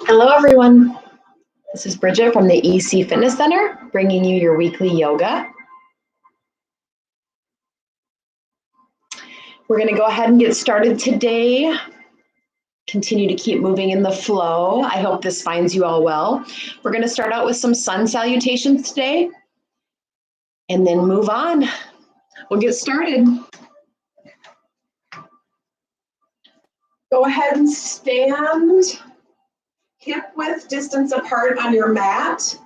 Hello, everyone. This is Bridget from the EC Fitness Center, bringing you your weekly yoga. We're going to go ahead and get started today. Continue to keep moving in the flow. I hope this finds you all well. We're going to start out with some sun salutations today and then move on. We'll get started. Go ahead and stand hip width distance apart on your mat.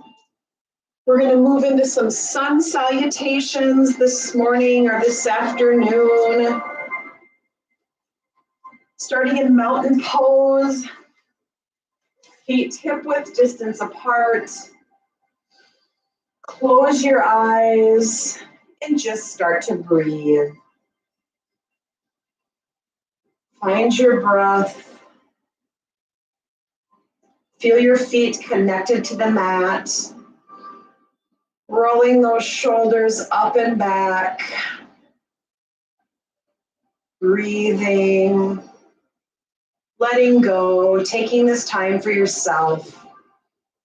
We're going to move into some sun salutations this morning or this afternoon. Starting in mountain pose, feet hip width distance apart. Close your eyes and just start to breathe. Find your breath. Feel your feet connected to the mat. Rolling those shoulders up and back. Breathing. Letting go, taking this time for yourself,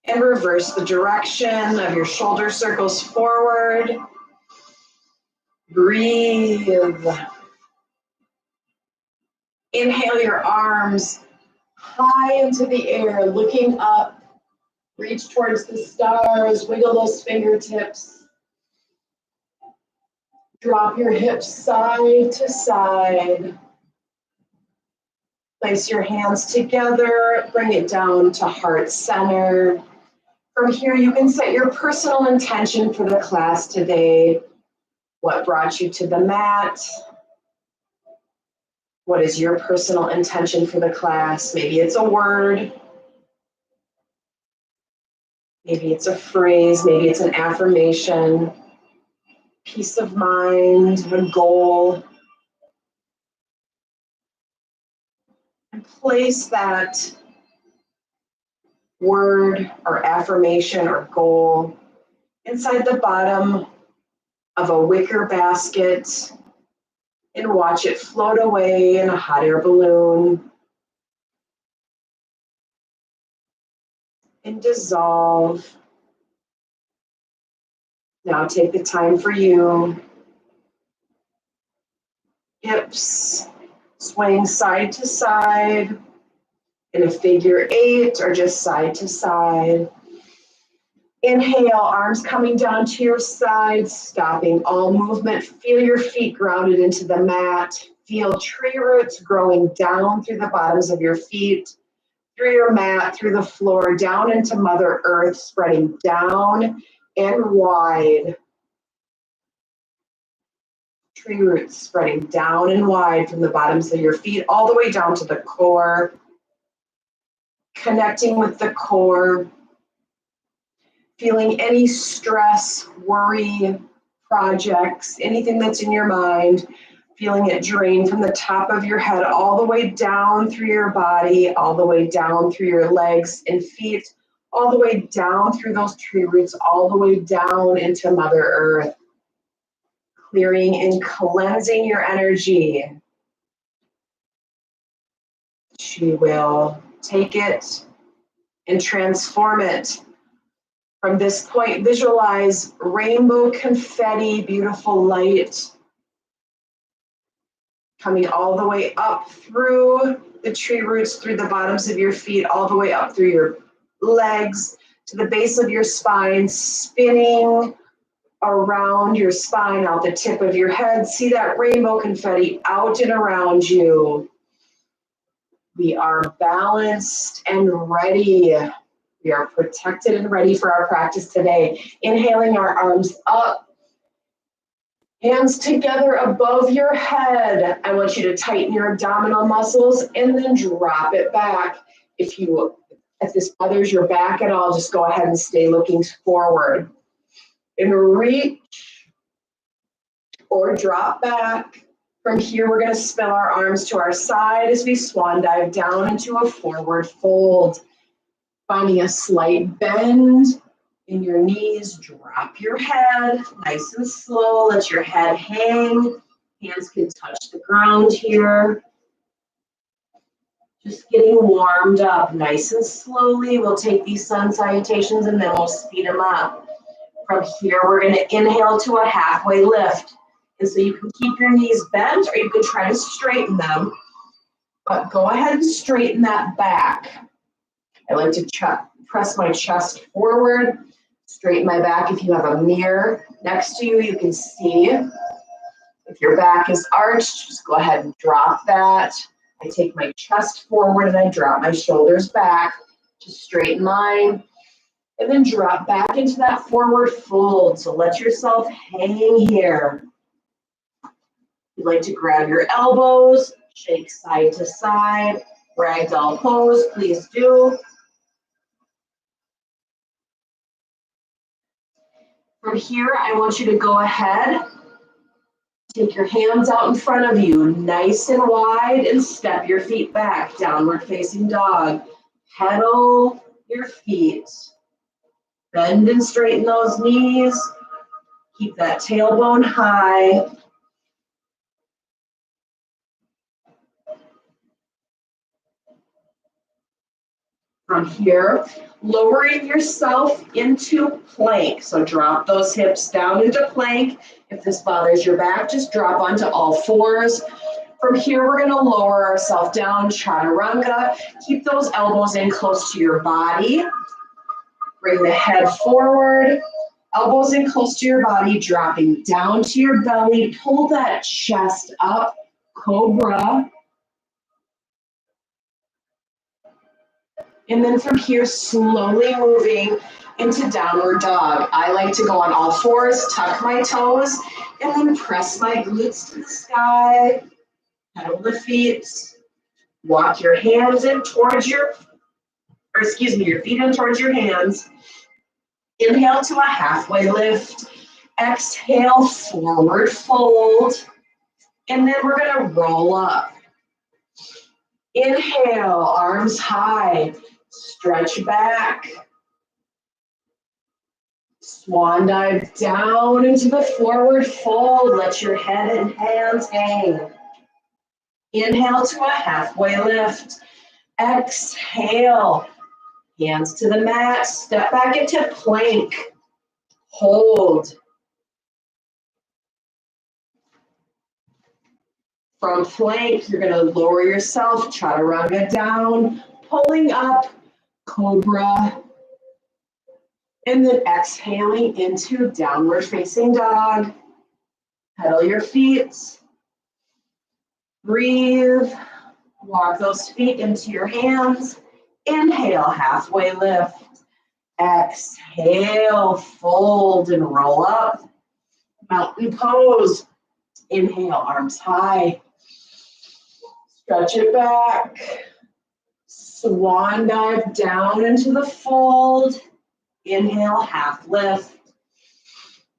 and reverse the direction of your shoulder circles forward. Breathe. Inhale your arms high into the air, looking up. Reach towards the stars, wiggle those fingertips. Drop your hips side to side. Place your hands together, bring it down to heart center. From here, you can set your personal intention for the class today. What brought you to the mat? What is your personal intention for the class? Maybe it's a word. Maybe it's a phrase. Maybe it's an affirmation. Peace of mind, a goal. And place that word or affirmation or goal inside the bottom of a wicker basket and watch it float away in a hot air balloon and dissolve. Now take the time for you. Hips swaying side to side in a figure 8 or just side to side. Inhale, arms coming down to your sides, stopping all movement. Feel your feet grounded into the mat. Feel tree roots growing down through the bottoms of your feet, through your mat, through the floor, down into Mother Earth, spreading down and wide. Tree roots spreading down and wide from the bottoms of your feet all the way down to the core. Connecting with the core. Feeling any stress, worry, projects, anything that's in your mind. Feeling it drain from the top of your head all the way down through your body, all the way down through your legs and feet, all the way down through those tree roots, all the way down into Mother Earth. Clearing and cleansing your energy. She will take it and transform it. From this point, visualize rainbow confetti, beautiful light coming all the way up through the tree roots, through the bottoms of your feet, all the way up through your legs to the base of your spine, spinning around your spine, out the tip of your head. See that rainbow confetti out and around you. We are balanced and ready. We are protected and ready for our practice today. Inhaling our arms up, hands together above your head. I want you to tighten your abdominal muscles and then drop it back. If this bothers your back at all, just go ahead and stay looking forward. And reach or drop back. From here, we're going to spill our arms to our side as we swan dive down into a forward fold. Finding a slight bend in your knees, drop your head nice and slow. Let your head hang Hands can touch the ground here. Just getting warmed up nice and slowly. We'll take these sun salutations and then we'll speed them up. From here, we're going to inhale to a halfway lift. And so you can keep your knees bent or you can try to straighten them. But go ahead and straighten that back. I like to press my chest forward, straighten my back. If you have a mirror next to you, you can see. If your back is arched, just go ahead and drop that. I take my chest forward and I drop my shoulders back to straighten mine. And then drop back into that forward fold. So let yourself hang here. You'd like to grab your elbows, shake side to side, ragdoll pose, please do. From here, I want you to go ahead, take your hands out in front of you, nice and wide, and step your feet back, downward facing dog. Pedal your feet. Bend and straighten those knees. Keep that tailbone high. From here, lowering yourself into plank. So drop those hips down into plank. If this bothers your back, just drop onto all fours. From here, we're going to lower ourselves down, chaturanga. Keep those elbows in close to your body. Bring the head forward, elbows in close to your body, dropping down to your belly. Pull that chest up, cobra. And then from here, slowly moving into downward dog. I like to go on all fours, tuck my toes, and then press my glutes to the sky. Pedal the feet. Walk your hands in towards your feet in towards your hands. Inhale to a halfway lift. Exhale, forward fold. And then we're going to roll up. Inhale, arms high. Stretch back. Swan dive down into the forward fold. Let your head and hands hang. Inhale to a halfway lift. Exhale. Hands to the mat. Step back into plank. Hold. From plank, you're going to lower yourself. Chaturanga down. Pulling up. Cobra. And then exhaling into downward facing dog. Pedal your feet. Breathe. Walk those feet into your hands. Inhale, halfway lift. Exhale, fold and roll up. Mountain pose. Inhale, arms high. Stretch it back. Swan dive down into the fold. Inhale, half lift.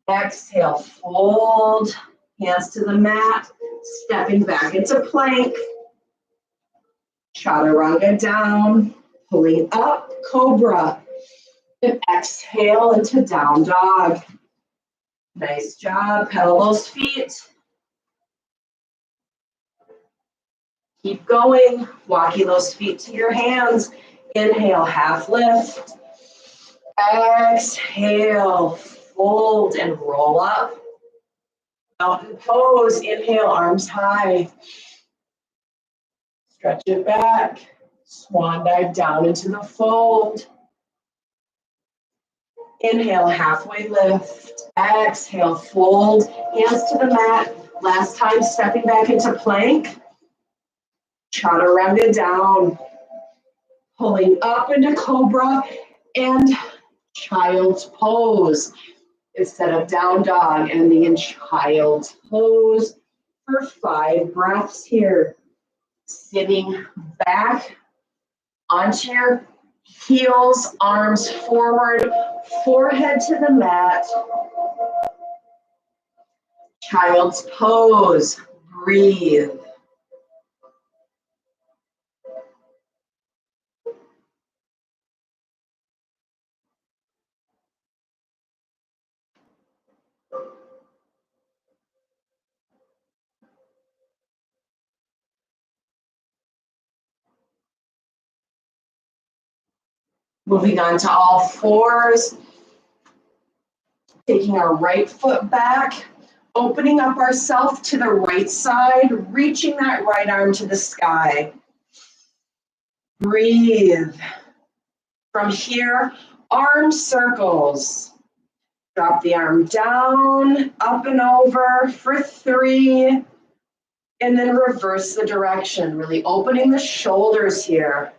Exhale, fold. Hands to the mat. Stepping back into plank. Chaturanga down. Pulling up, cobra. And exhale into down dog. Nice job. Pedal those feet. Keep going. Walking those feet to your hands. Inhale, half lift. Exhale, fold and roll up. Mountain pose. Inhale, arms high. Stretch it back. Swan dive down into the fold. Inhale, halfway lift. Exhale, fold. Hands to the mat. Last time, stepping back into plank. Chaturanga down. Pulling up into cobra and child's pose. Instead of down dog, ending in child's pose for 5 breaths here. Sitting back onto your heels, arms forward, forehead to the mat. Child's pose. Breathe. Moving on to all fours, taking our right foot back, opening up ourselves to the right side, reaching that right arm to the sky. Breathe. From here, arm circles. Drop the arm down, up and over for 3, and then reverse the direction, really opening the shoulders here.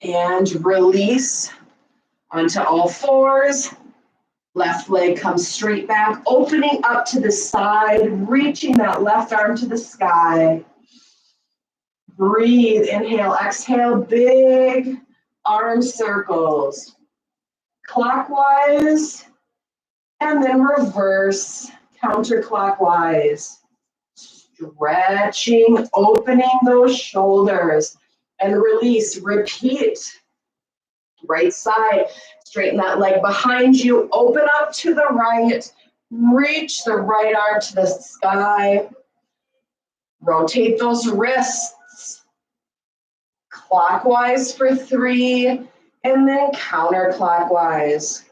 And release onto all fours. Left leg comes straight back, opening up to the side, reaching that left arm to the sky. Breathe, inhale, exhale, big arm circles. Clockwise, and then reverse, counterclockwise. Stretching, opening those shoulders, and release, repeat. Right side, straighten that leg behind you, open up to the right, reach the right arm to the sky. Rotate those wrists. Clockwise for 3, and then counterclockwise.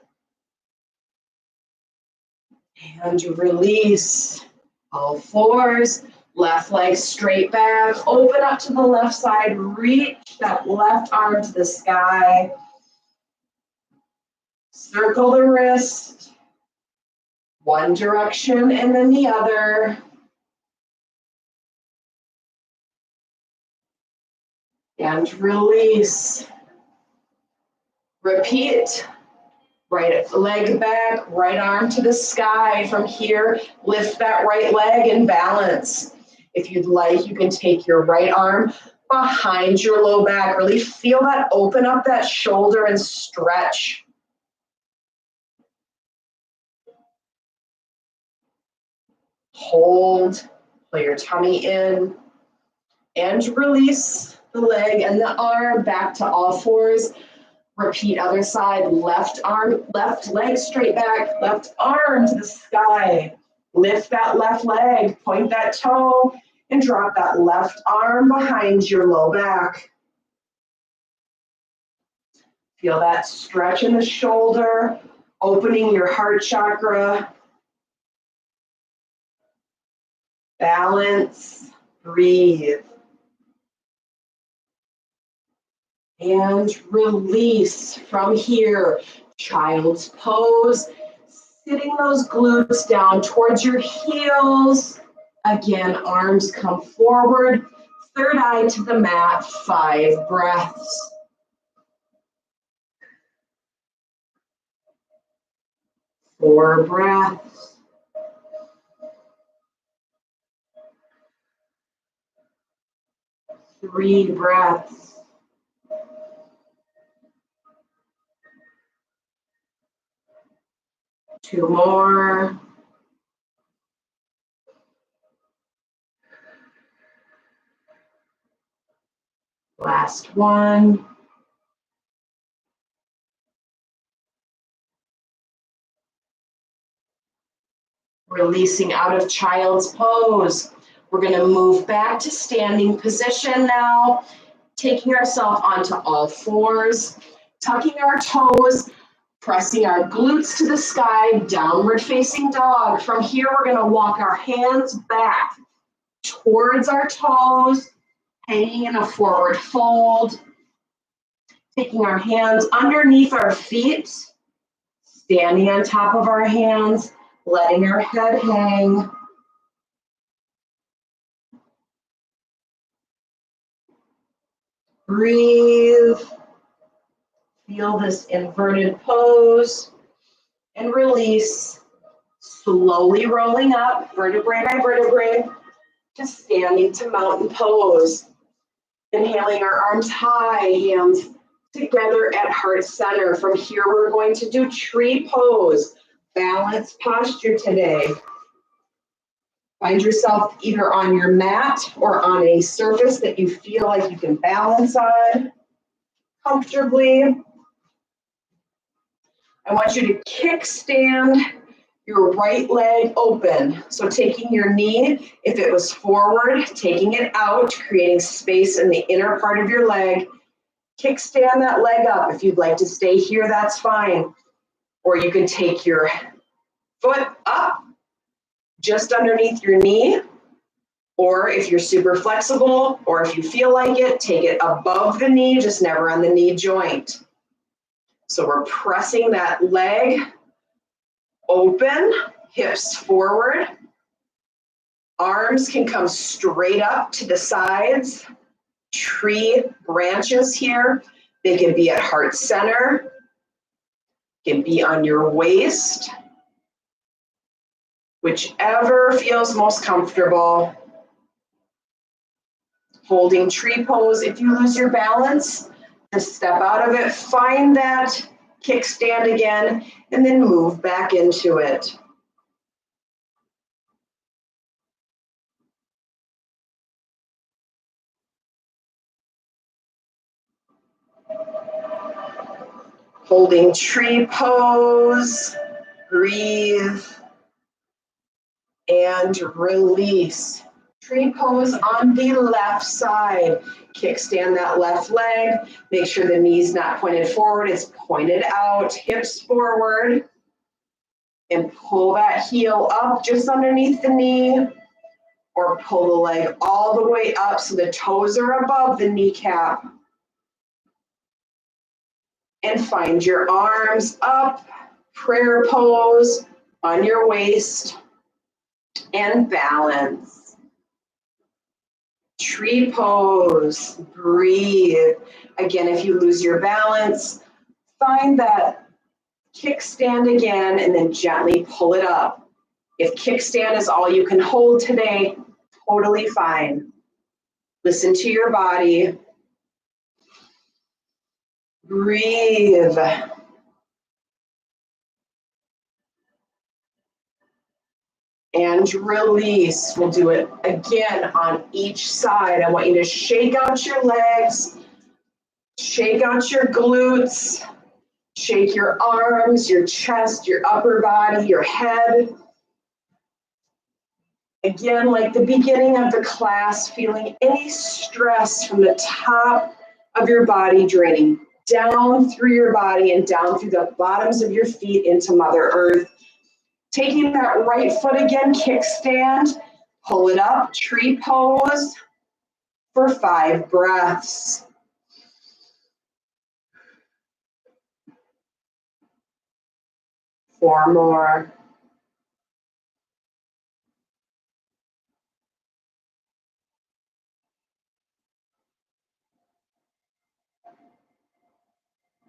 And release. All fours. Left leg straight back. Open up to the left side. Reach that left arm to the sky. Circle the wrist. One direction and then the other. And release. Repeat. Right leg back, right arm to the sky. From here, lift that right leg and balance. If you'd like, you can take your right arm behind your low back. Really feel that, open up that shoulder and stretch. Hold, pull your tummy in, and release the leg and the arm back to all fours. Repeat other side, left arm, left leg straight back, left arm to the sky. Lift that left leg, point that toe, and drop that left arm behind your low back. Feel that stretch in the shoulder, opening your heart chakra. Balance, breathe. And release. From here, child's pose, sitting those glutes down towards your heels. Again, arms come forward, third eye to the mat, 5 breaths. Four breaths. Three breaths. Two more. Last one. Releasing out of child's pose. We're going to move back to standing position now, taking ourselves onto all fours, tucking our toes, pressing our glutes to the sky, downward facing dog. From here, we're going to walk our hands back towards our toes, hanging in a forward fold, taking our hands underneath our feet, standing on top of our hands, letting our head hang. Breathe. Feel this inverted pose and release. Slowly rolling up, vertebrae by vertebrae, to standing to mountain pose. Inhaling our arms high, hands together at heart center. From here, we're going to do tree pose, balanced posture today. Find yourself either on your mat or on a surface that you feel like you can balance on comfortably. I want you to kickstand your right leg open. So taking your knee, if it was forward, taking it out, creating space in the inner part of your leg. Kickstand that leg up. If you'd like to stay here, that's fine. Or you can take your foot up just underneath your knee. Or if you're super flexible, or if you feel like it, take it above the knee, just never on the knee joint. So we're pressing that leg open, hips forward. Arms can come straight up to the sides. Tree branches here. They can be at heart center, can be on your waist, whichever feels most comfortable. Holding tree pose. If you lose your balance, just step out of it, find that kickstand again, and then move back into it. Holding tree pose, breathe, and release. Tree pose on the left side. Kickstand that left leg. Make sure the knee's not pointed forward, it's pointed out, hips forward. And pull that heel up just underneath the knee, or pull the leg all the way up so the toes are above the kneecap. And find your arms up, prayer pose on your waist, and balance. Tree pose, breathe. Again, if you lose your balance, find that kickstand again and then gently pull it up. If kickstand is all you can hold today, totally fine. Listen to your body. Breathe. And release. We'll do it again on each side. I want you to shake out your legs, shake out your glutes, shake your arms, your chest, your upper body, your head. Again, like the beginning of the class, feeling any stress from the top of your body draining down through your body and down through the bottoms of your feet into Mother Earth. Taking that right foot again, kickstand, pull it up, tree pose for 5 breaths. Four more.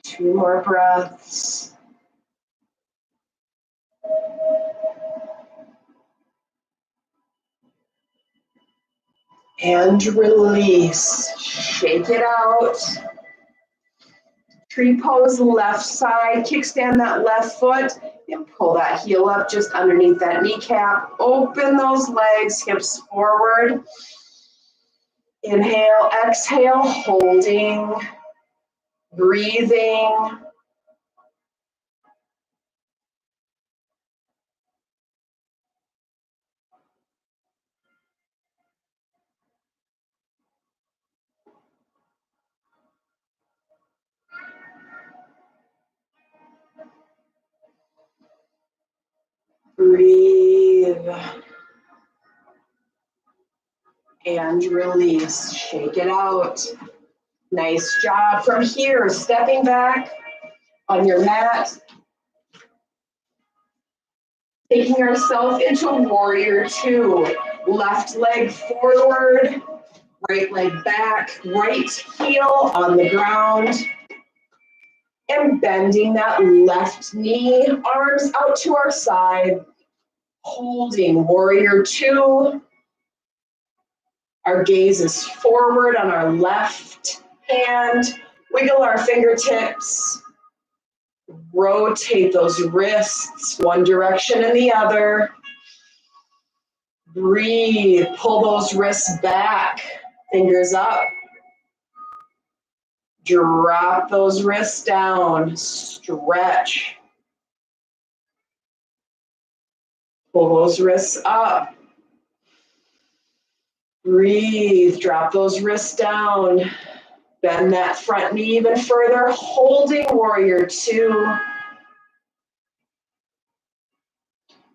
Two more breaths. And release. Shake it out. Tree pose, left side. Kickstand that left foot and pull that heel up just underneath that kneecap. Open those legs, hips forward. Inhale, exhale, holding, breathing. Breathe. And release. Shake it out. Nice job. From here, stepping back on your mat, taking ourselves into warrior 2. Left leg forward, right leg back, right heel on the ground. And bending that left knee, arms out to our side, holding warrior 2. Our gaze is forward on our left hand. Wiggle our fingertips. Rotate those wrists one direction and the other. Breathe. Pull those wrists back. Fingers up. Drop those wrists down. Stretch. Pull those wrists up. Breathe, drop those wrists down. Bend that front knee even further, holding warrior two.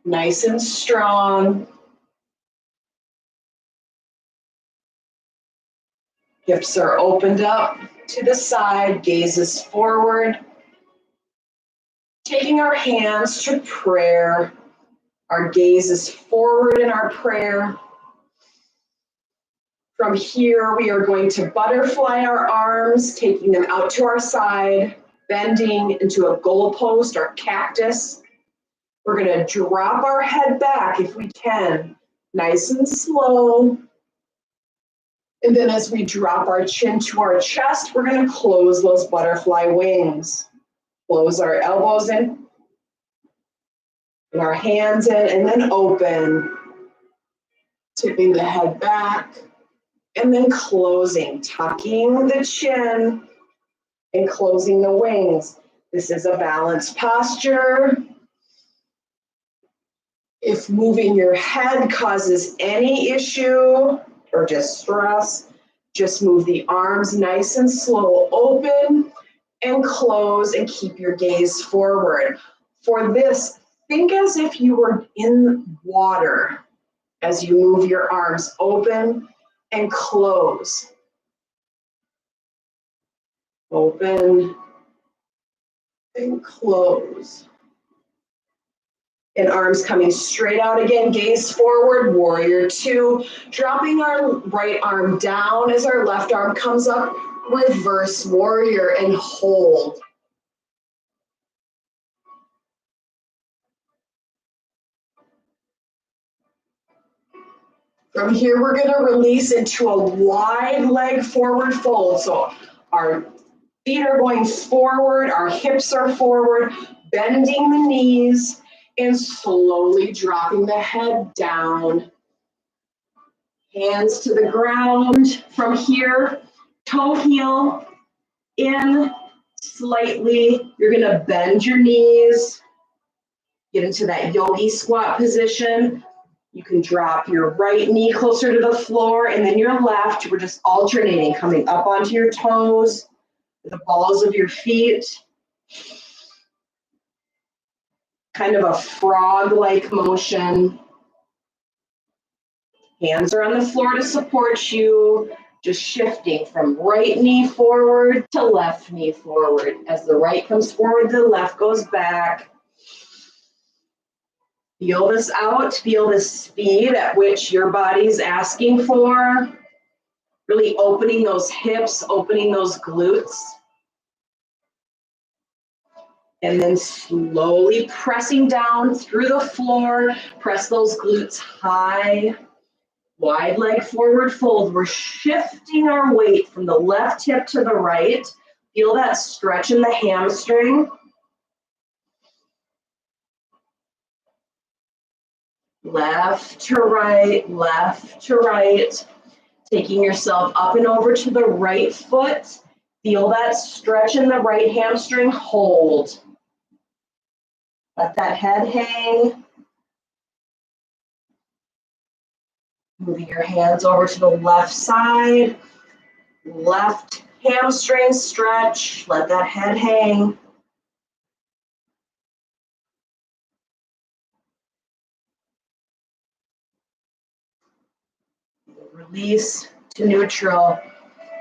Nice and strong. Hips are opened up to the side, gaze is forward. Taking our hands to prayer. Our gaze is forward in our prayer. From here, we are going to butterfly our arms, taking them out to our side, bending into a goalpost or cactus. We're going to drop our head back if we can, nice and slow. And then as we drop our chin to our chest, we're going to close those butterfly wings. Close our elbows in, and our hands in, and then open. Tipping the head back, and then closing, tucking the chin, and closing the wings. This is a balanced posture. If moving your head causes any issue or distress, just move the arms nice and slow, open and close, and keep your gaze forward. For this, think as if you were in water as you move your arms open and close. Open and close. And arms coming straight out again, gaze forward, warrior two. Dropping our right arm down as our left arm comes up, reverse warrior and hold. From here, we're going to release into a wide leg forward fold. So our feet are going forward, our hips are forward, bending the knees, and slowly dropping the head down. Hands to the ground. From here, toe heel in slightly. You're going to bend your knees, get into that yogi squat position. You can drop your right knee closer to the floor and then your left. We're just alternating, coming up onto your toes, the balls of your feet. Kind of a frog-like motion. Hands are on the floor to support you, just shifting from right knee forward to left knee forward. As the right comes forward, the left goes back. Feel this out, feel the speed at which your body's asking for. Really opening those hips, opening those glutes. And then slowly pressing down through the floor. Press those glutes high. Wide leg forward fold. We're shifting our weight from the left hip to the right. Feel that stretch in the hamstring. Left to right, left to right. Taking yourself up and over to the right foot. Feel that stretch in the right hamstring. Hold. Let that head hang. Moving your hands over to the left side. Left hamstring stretch. Let that head hang. Release to neutral.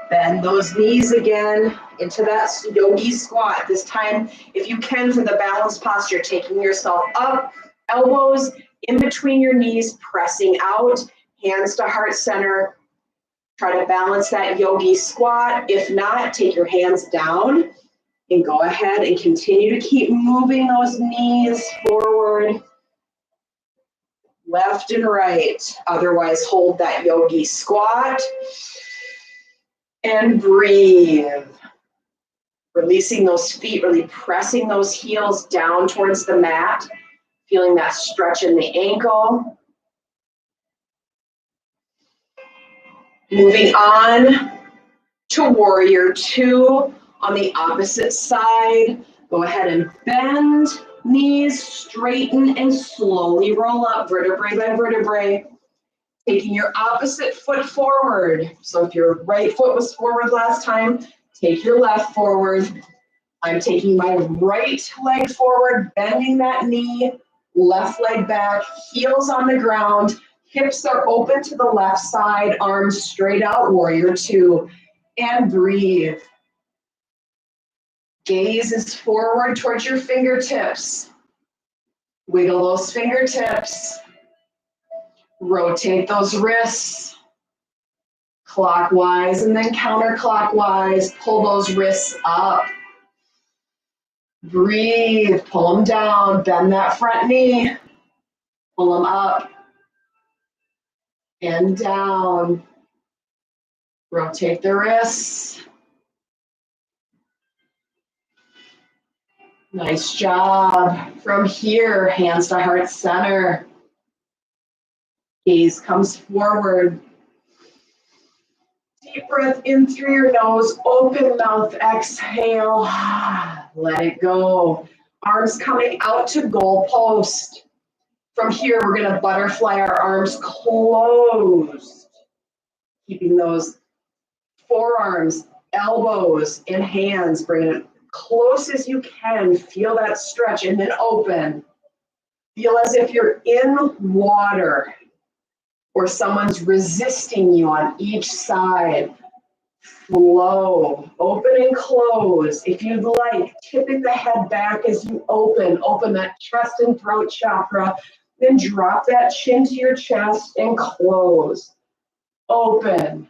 Bend those knees again into that yogi squat. This time, if you can, for the balanced posture, taking yourself up, elbows in between your knees, pressing out, hands to heart center. Try to balance that yogi squat. If not, take your hands down and go ahead and continue to keep moving those knees forward, left and right. Otherwise, hold that yogi squat. And breathe. Releasing those feet, really pressing those heels down towards the mat. Feeling that stretch in the ankle. Moving on to warrior two on the opposite side. Go ahead and bend Knees straighten and slowly roll up, vertebrae by vertebrae. Taking your opposite foot forward. So if your right foot was forward last time, take your left forward. I'm taking my right leg forward, bending that knee, left leg back, heels on the ground, hips are open to the left side, arms straight out, warrior two, and breathe. Gaze is forward towards your fingertips. Wiggle those fingertips. Rotate those wrists. Clockwise and then counterclockwise. Pull those wrists up. Breathe. Pull them down. Bend that front knee. Pull them up and down. Rotate the wrists. Nice job. From here, hands to heart center. Gaze comes forward. Deep breath in through your nose, open mouth, exhale. Let it go. Arms coming out to goal post. From here, we're going to butterfly our arms closed. Keeping those forearms, elbows, and hands. Bring it close as you can. Feel that stretch and then open. Feel as if you're in water or someone's resisting you on each side. Flow, open and close. If you'd like, tipping the head back as you open that chest and throat chakra, then drop that chin to your chest and close. Open,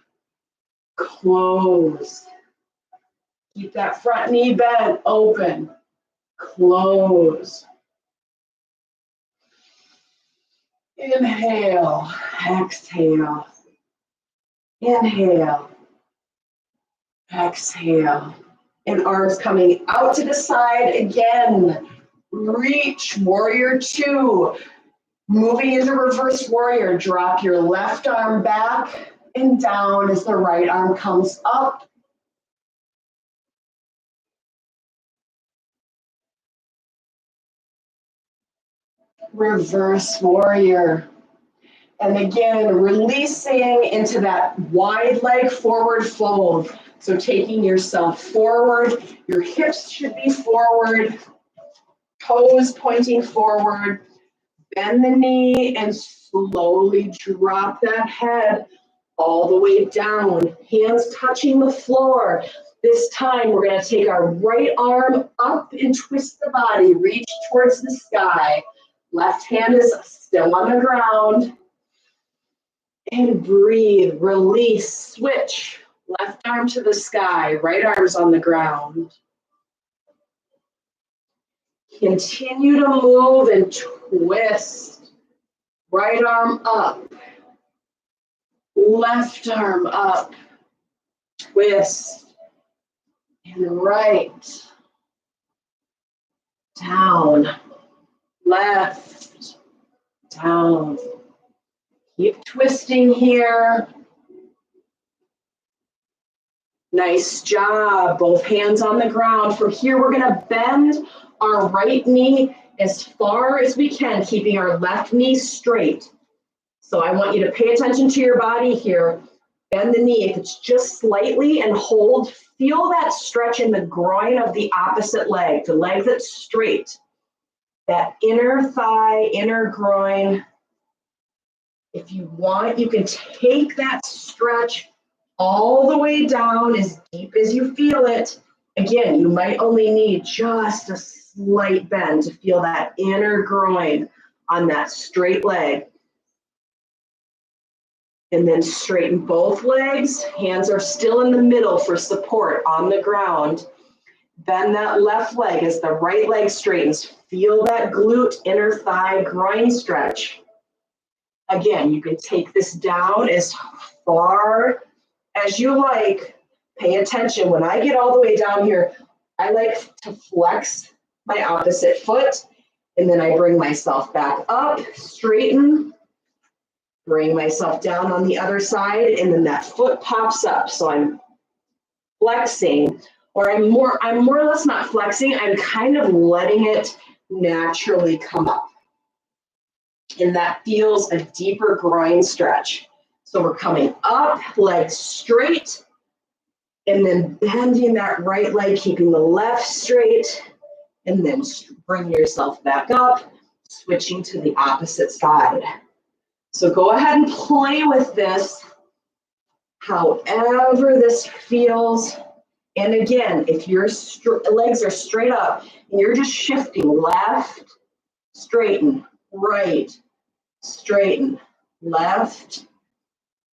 close. Keep that front knee bent, open, close. Inhale, exhale. Inhale, exhale. And arms coming out to the side again. Reach, warrior two. Moving into reverse warrior, drop your left arm back and down as the right arm comes up. Reverse warrior. And again, releasing into that wide leg forward fold. So taking yourself forward, your hips should be forward, toes pointing forward. Bend the knee and slowly drop that head all the way down. Hands touching the floor. This time we're going to take our right arm up and twist the body. Reach towards the sky. Left hand is still on the ground. And breathe, release, switch. Left arm to the sky, right arm's on the ground. Continue to move and twist. Right arm up. Left arm up. Twist. And right. Down. Left. Down. Keep twisting here. Nice job. Both hands on the ground. From here, we're going to bend our right knee as far as we can, keeping our left knee straight. So I want you to pay attention to your body here. Bend the knee if it's just slightly and hold. Feel that stretch in the groin of the opposite leg, the leg that's straight. That inner thigh, inner groin. If you want, you can take that stretch all the way down as deep as you feel it. Again, you might only need just a slight bend to feel that inner groin on that straight leg. And then straighten both legs. Hands are still in the middle for support on the ground. Bend that left leg as the right leg straightens. Feel that glute, inner thigh, groin stretch. Again, you can take this down as far as you like. Pay attention. When I get all the way down here, I like to flex my opposite foot, and then I bring myself back up, straighten, bring myself down on the other side, and then that foot pops up. So I'm flexing, or I'm more or less not flexing. I'm kind of letting it naturally come up. And that feels a deeper groin stretch. So we're coming up, legs straight, and then bending that right leg, keeping the left straight, and then bring yourself back up, switching to the opposite side. So go ahead and play with this, however this feels. And again, if your legs are straight up and you're just shifting left, straighten, right, straighten, left,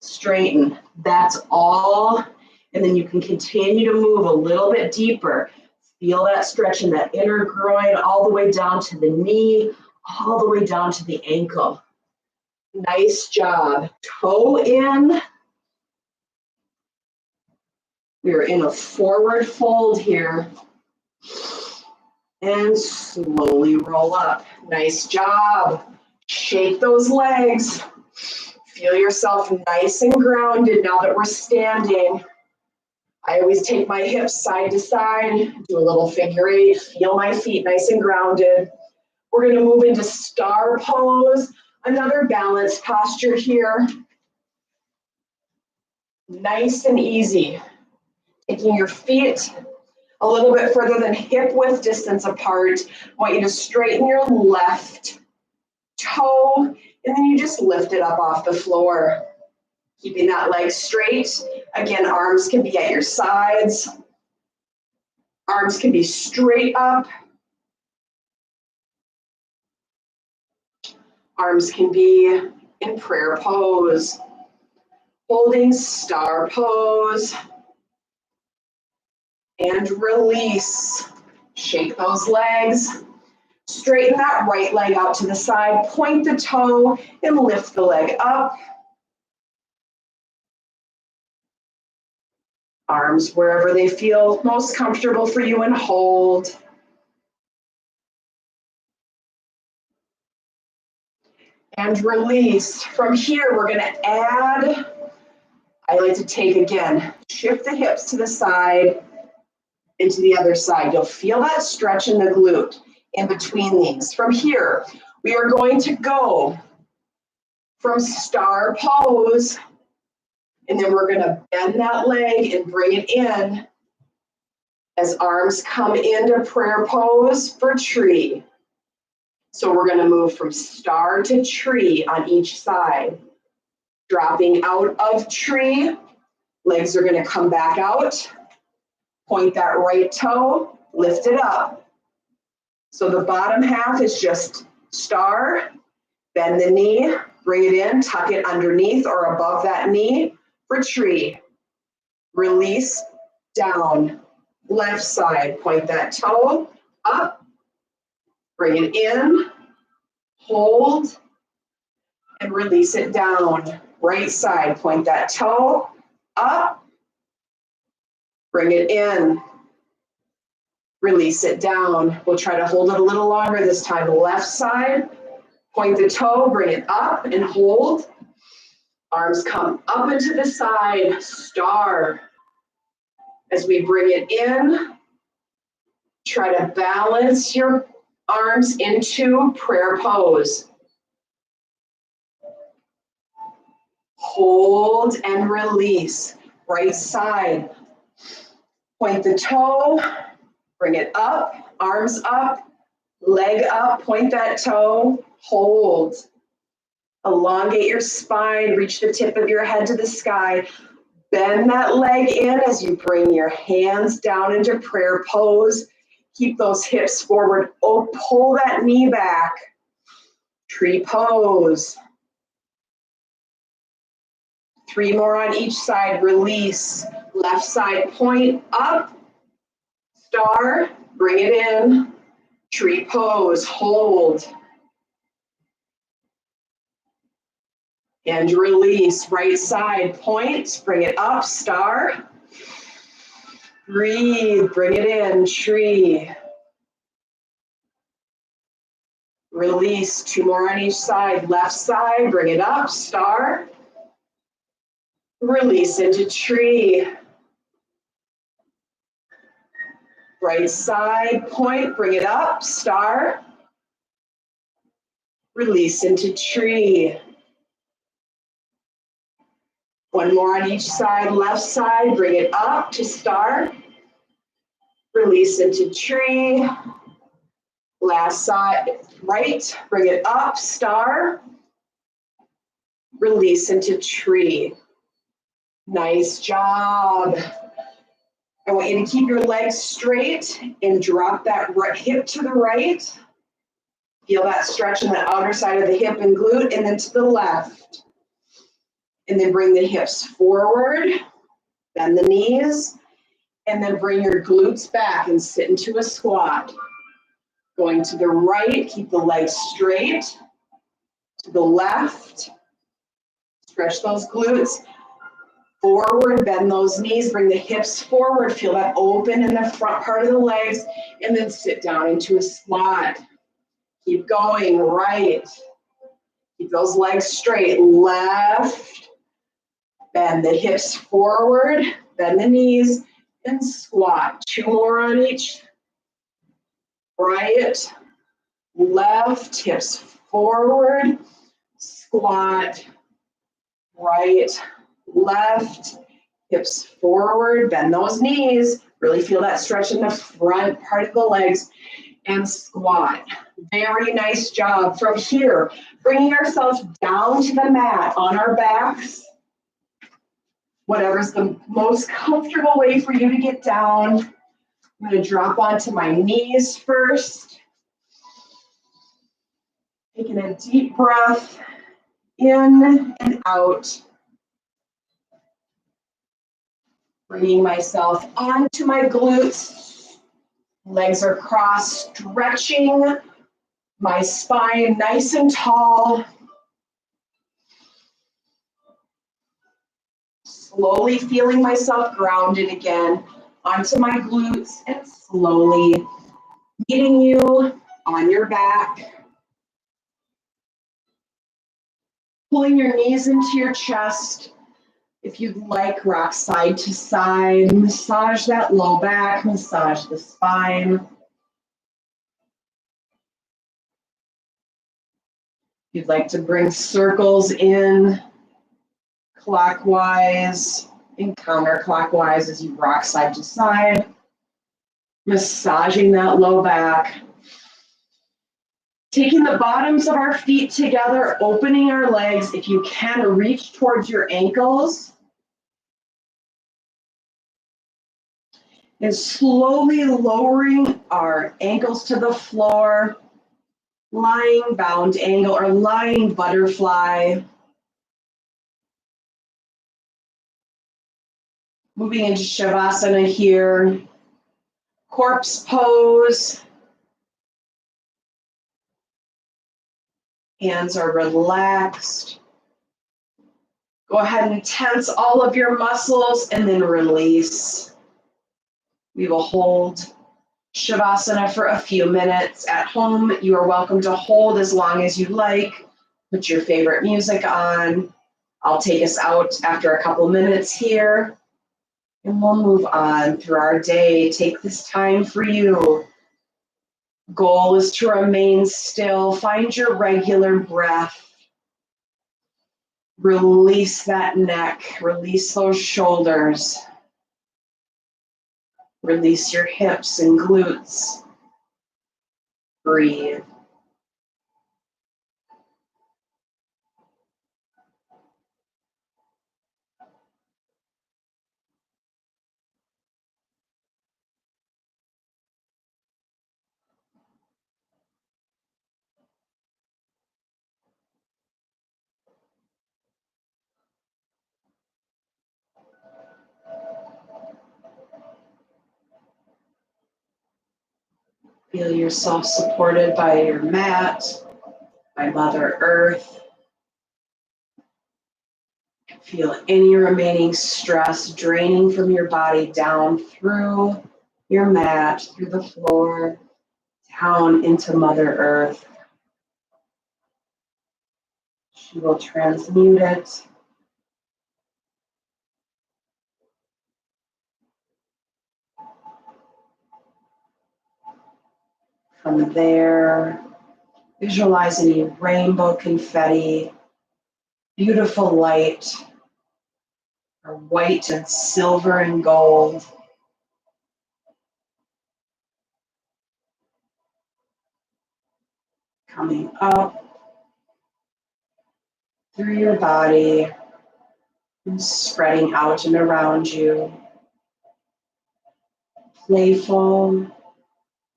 straighten. That's all. And then you can continue to move a little bit deeper. Feel that stretch in that inner groin all the way down to the knee, all the way down to the ankle. Nice job. Toe in. We're in a forward fold here. And slowly roll up. Nice job. Shake those legs. Feel yourself nice and grounded now that we're standing. I always take my hips side to side, do a little figure eight, feel my feet nice and grounded. We're going to move into star pose, another balanced posture here. Nice and easy. Taking your feet a little bit further than hip width distance apart. I want you to straighten your left toe, and then you just lift it up off the floor. Keeping that leg straight. Again, arms can be at your sides. Arms can be straight up. Arms can be in prayer pose. Holding star pose. And release. Shake those legs. Straighten that right leg out to the side. Point the toe and lift the leg up. Arms wherever they feel most comfortable for you, and hold. And release. From here, we're going to add, I like to take again, shift the hips to the side and to the other side. You'll feel that stretch in the glute in between these. From here, we are going to go from star pose, and then we're going to bend that leg and bring it in as arms come into prayer pose for tree. So we're going to move from star to tree on each side. Dropping out of tree, legs are going to come back out. Point that right toe, lift it up. So the bottom half is just star, bend the knee, bring it in, tuck it underneath or above that knee for tree. Release, down, left side, point that toe, up, bring it in, hold, and release it down. Right side, point that toe, up, bring it in, release it down. We'll try to hold it a little longer this time. Left side, point the toe, bring it up and hold. Arms come up and to the side, star. As we bring it in, try to balance your arms into prayer pose. Hold and release. Right side. Point the toe, bring it up, arms up, leg up, point that toe, hold. Elongate your spine, reach the tip of your head to the sky. Bend that leg in as you bring your hands down into prayer pose. Keep those hips forward. Oh, pull that knee back. Tree pose. 3 more on each side. Release. Left side point up. Star. Bring it in. Tree pose. Hold. And release. Right side point. Bring it up. Star. Breathe. Bring it in. Tree. Release. 2 more on each side. Left side. Bring it up. Star. Release into tree. Right side point, bring it up, star. Release into tree. One more on each side, left side, bring it up to star. Release into tree. Last side, right, bring it up, star. Release into tree. Nice job. I want you to keep your legs straight and drop that right hip to the right. Feel that stretch in the outer side of the hip and glute, and then to the left. And then bring the hips forward, bend the knees, and then bring your glutes back and sit into a squat. Going to the right, keep the legs straight. To the left, stretch those glutes. Forward, bend those knees, bring the hips forward, feel that open in the front part of the legs, and then sit down into a squat. Keep going, right. Keep those legs straight, left. Bend the hips forward, bend the knees, and squat. 2 more on each. Right, left, hips forward, squat. Right, left, hips forward, bend those knees. Really feel that stretch in the front part of the legs, and squat. Very nice job. From here, bringing ourselves down to the mat on our backs. Whatever's the most comfortable way for you to get down. I'm going to drop onto my knees first. Taking a deep breath in and out. Bringing myself onto my glutes. Legs are crossed, stretching my spine nice and tall. Slowly feeling myself grounded again onto my glutes, and slowly meeting you on your back. Pulling your knees into your chest. If you'd like, rock side to side. Massage that low back, massage the spine. If you'd like to bring circles in clockwise and counterclockwise as you rock side to side. Massaging that low back. Taking the bottoms of our feet together, opening our legs. If you can, reach towards your ankles. And slowly lowering our ankles to the floor. Lying bound angle or lying butterfly. Moving into Shavasana here. Corpse pose. Hands are relaxed. Go ahead and tense all of your muscles and then release. We will hold Shavasana for a few minutes. At home, you are welcome to hold as long as you like. Put your favorite music on. I'll take us out after a couple minutes here, and we'll move on through our day. Take this time for you. Goal is to remain still. Find your regular breath. Release that neck. Release those shoulders. Release your hips and glutes. Breathe. Feel yourself supported by your mat, by Mother Earth. Feel any remaining stress draining from your body down through your mat, through the floor, down into Mother Earth. She will transmute it. From there, Visualize any rainbow confetti, beautiful light, or white and silver and gold. Coming up through your body and spreading out and around you. Playful,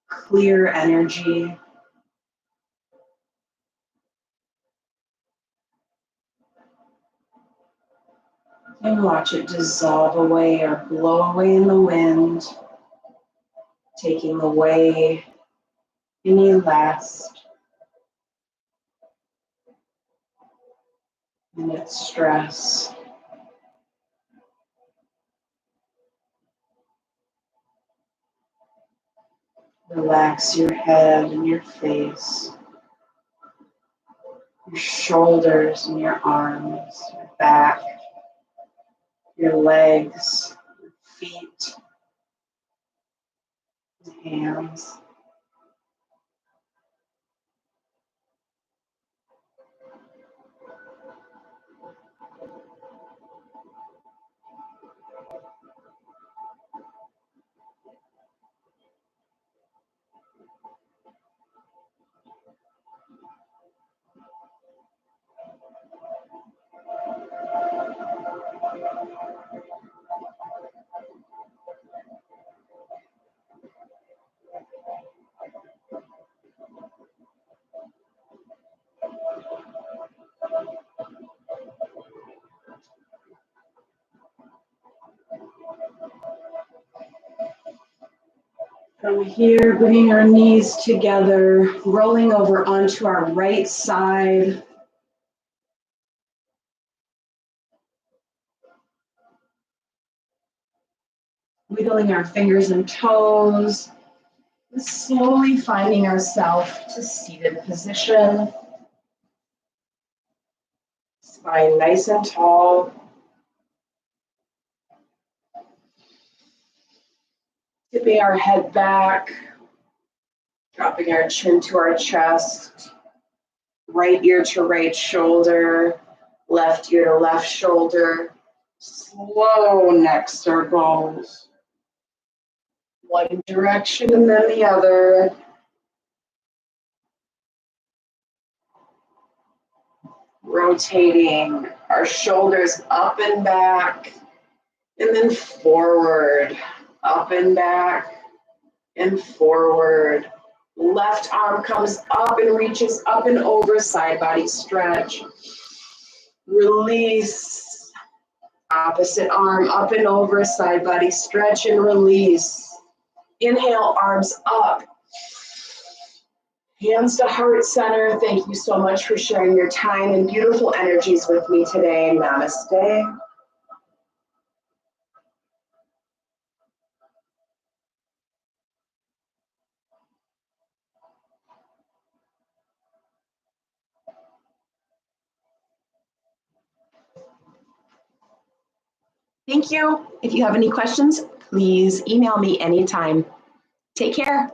clear energy. And watch it dissolve away or blow away in the wind, taking away any last minute stress. Relax your head and your face, your shoulders and your arms, your back, your legs, your feet, and hands. From here, bringing our knees together, rolling over onto our right side. Wiggling our fingers and toes, and slowly finding ourselves to seated position. Spine nice and tall. Tipping our head back, dropping our chin to our chest, right ear to right shoulder, left ear to left shoulder. Slow neck circles. One direction and then the other. Rotating our shoulders up and back, and then forward, up and back, and forward. Left arm comes up and reaches up and over, side body stretch. Release. Opposite arm up and over, side body stretch and release. Inhale, arms up. Hands to heart center. Thank you so much for sharing your time and beautiful energies with me today. Namaste. Thank you. If you have any questions, please email me anytime. Take care.